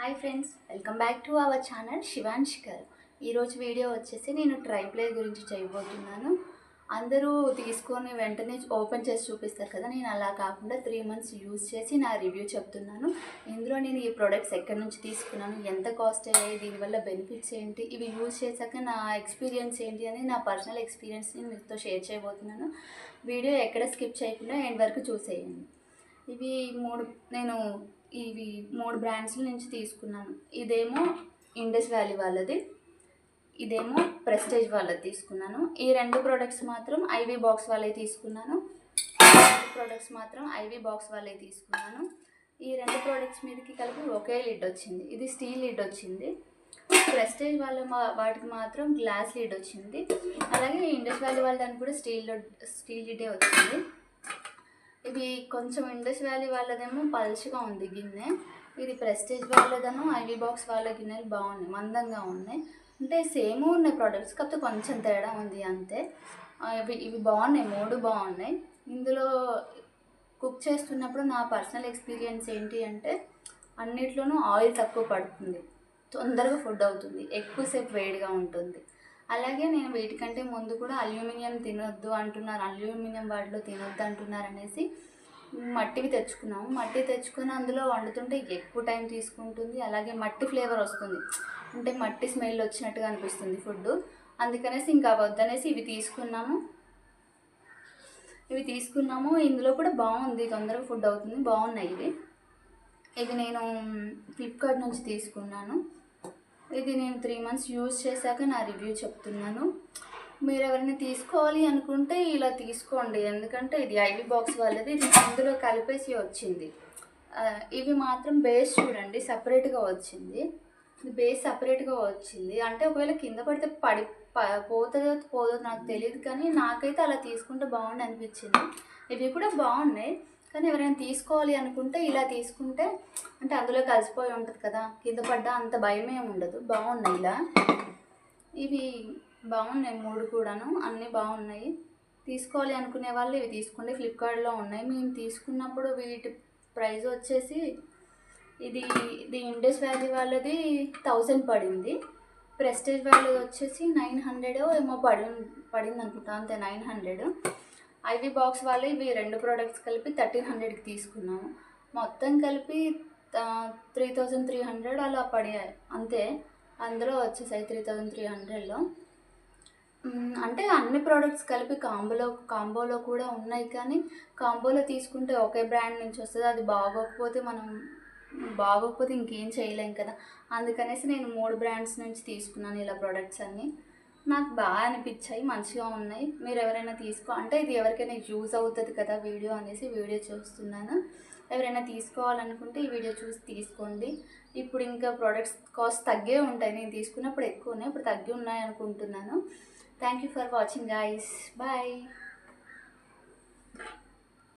Hi friends, welcome back to our channel Shivanshikar. ఈరోజు video వచ్చేసి నేను ట్రై ప్లే గురించి చేయబోతున్నాను. అందరూ తీసుకొని వెంటనే ఓపెన్ చేసి చూపిస్తారు కదా, నేను అలా కాకుండా 3 months యూజ్ చేసి నా రివ్యూ చెప్తున్నాను. ఇందులో నేను ఈ ప్రోడక్ట్స్ ఎక్కడి నుంచి తీసుకున్నాను, ఎంత కాస్ట్ అయ్యాయి, దీనివల్ల బెనిఫిట్స్ ఏంటి, ఇవి యూజ్ చేశాక నా ఎక్స్పీరియన్స్ ఏంటి అని నా పర్సనల్ ఎక్స్పీరియన్స్ని మీతో షేర్ చేయబోతున్నాను. వీడియో ఎక్కడ స్కిప్ చేయకుండా ఎండ్ వరకు చూసేయండి. ఇవి మూడు బ్రాండ్స్ నుంచి తీసుకున్నాను. ఇదేమో ఇండస్ వ్యాలీ వాళ్ళది, ఇదేమో ప్రెస్టేజ్ వాళ్ళది తీసుకున్నాను. ఈ రెండు ప్రోడక్ట్స్ మాత్రం ఐవీ బాక్స్ వాళ్ళే తీసుకున్నాను. ఈ రెండు ప్రోడక్ట్స్ మీదకి కలిపి ఒకే లిడ్ వచ్చింది. ఇది స్టీల్ లిడ్ వచ్చింది. ప్రెస్టేజ్ వాటికి మాత్రం గ్లాస్ లిడ్ వచ్చింది. అలాగే ఇండస్ వ్యాలీ వాళ్ళని కూడా స్టీల్ లిడ్డే వచ్చింది. ఇది కొంచెం ఇండస్ వ్యాలీ వాళ్ళదేమో పల్చగా ఉంది గిన్నె. ఇది ప్రెస్టేజ్ వాళ్ళదను ఐవీ బాక్స్ వాళ్ళ గిన్నెలు బాగున్నాయి, మందంగా ఉన్నాయి. అంటే సేమ్ ఉన్నాయి ప్రోడక్ట్స్, కాకపోతే కొంచెం తేడా ఉంది అంతే. ఇవి బాగున్నాయి, మూడు బాగున్నాయి. ఇందులో కుక్ చేస్తున్నప్పుడు నా పర్సనల్ ఎక్స్పీరియన్స్ ఏంటి అంటే, అన్నిట్లోనూ ఆయిల్ తక్కువ పడుతుంది, తొందరగా ఫుడ్ అవుతుంది, ఎక్కువసేపు వేడిగా ఉంటుంది. అలాగే నేను వీటికంటే ముందు కూడా అల్యూమినియం తినొద్దు అంటున్నారు, అల్యూమినియం వాటిలో తినొద్దు అంటున్నారు అనేసి మట్టివి తెచ్చుకున్నాము. మట్టి తెచ్చుకొని అందులో వండుతుంటే ఎక్కువ టైం తీసుకుంటుంది. అలాగే మట్టి ఫ్లేవర్ వస్తుంది, అంటే మట్టి స్మెల్ వచ్చినట్టుగా అనిపిస్తుంది ఫుడ్. అందుకనేసి ఇంకా వద్దనేసి ఇవి తీసుకున్నాము. ఇందులో కూడా బాగుంది, తొందరగా ఫుడ్ అవుతుంది, బాగున్నాయి ఇవి నేను ఫ్లిప్కార్ట్ నుంచి తీసుకున్నాను. ఇది నేను 3 months యూజ్ చేశాక నా రివ్యూ చెప్తున్నాను. మీరు ఎవరైనా తీసుకోవాలి అనుకుంటే ఇలా తీసుకోండి, ఎందుకంటే ఇది ఐవీ బాక్స్ వాళ్ళది, ఇది ఇందులో కలిపేసి వచ్చింది. ఇవి మాత్రం బేస్ చూడండి సపరేట్గా వచ్చింది. బేస్ సపరేట్గా వచ్చింది అంటే ఒకవేళ కింద పడితే పోతుందో నాకు తెలియదు, కానీ నాకైతే అలా తీసుకుంటే బాగుండి అనిపించింది. ఇవి కూడా బాగున్నాయి, కానీ ఎవరైనా తీసుకోవాలి అనుకుంటే ఇలా తీసుకుంటే, అంటే అందులో కలిసిపోయి ఉంటుంది కదా, కింద పడ్డా అంత భయమే ఉండదు. బాగున్నాయి ఇలా, ఇవి బాగున్నాయి మూడు కూడాను, అన్నీ బాగున్నాయి. తీసుకోవాలి అనుకునే వాళ్ళు ఇవి తీసుకోండి, ఫ్లిప్కార్ట్లో ఉన్నాయి. మేము తీసుకున్నప్పుడు వీటి ప్రైస్ వచ్చేసి ఇది ఇండస్ వ్యాలీ వాళ్ళది 1000 పడింది. ప్రెస్టేజ్ వాళ్ళది వచ్చేసి 900 ఏమో పడింది అనుకుంటా, అంతే 900. ఐవీ బాక్స్ వాళ్ళు ఇవి రెండు ప్రోడక్ట్స్ కలిపి 1300కి తీసుకున్నాము. మొత్తం కలిపి 3300 అలా పడాయి అంతే. అందులో వచ్చేసాయి 3300లో. అంటే అన్ని ప్రోడక్ట్స్ కలిపి కాంబోలో కూడా ఉన్నాయి, కానీ కాంబోలో తీసుకుంటే ఒకే బ్రాండ్ నుంచి వస్తుంది. అది బాగోకపోతే ఇంకేం చేయలేం కదా. అందుకనేసి నేను 3 brands నుంచి తీసుకున్నాను ఇలా ప్రోడక్ట్స్ అన్నీ. నాకు బాగా అనిపించాయి, మంచిగా ఉన్నాయి. మీరు ఎవరైనా అంటే ఇది ఎవరికైనా యూజ్ అవుతుంది కదా వీడియో అనేసి వీడియో చూస్తున్నాను. ఎవరైనా తీసుకోవాలనుకుంటే ఈ వీడియో చూసి తీసుకోండి. ఇప్పుడు ఇంకా ప్రోడక్ట్స్ కాస్ట్ తగ్గే ఉంటాయి, నేను తీసుకున్నప్పుడు ఎక్కువ ఉన్నాయి, ఇప్పుడు తగ్గి ఉన్నాయి అనుకుంటున్నాను. Thank you for watching guys, bye.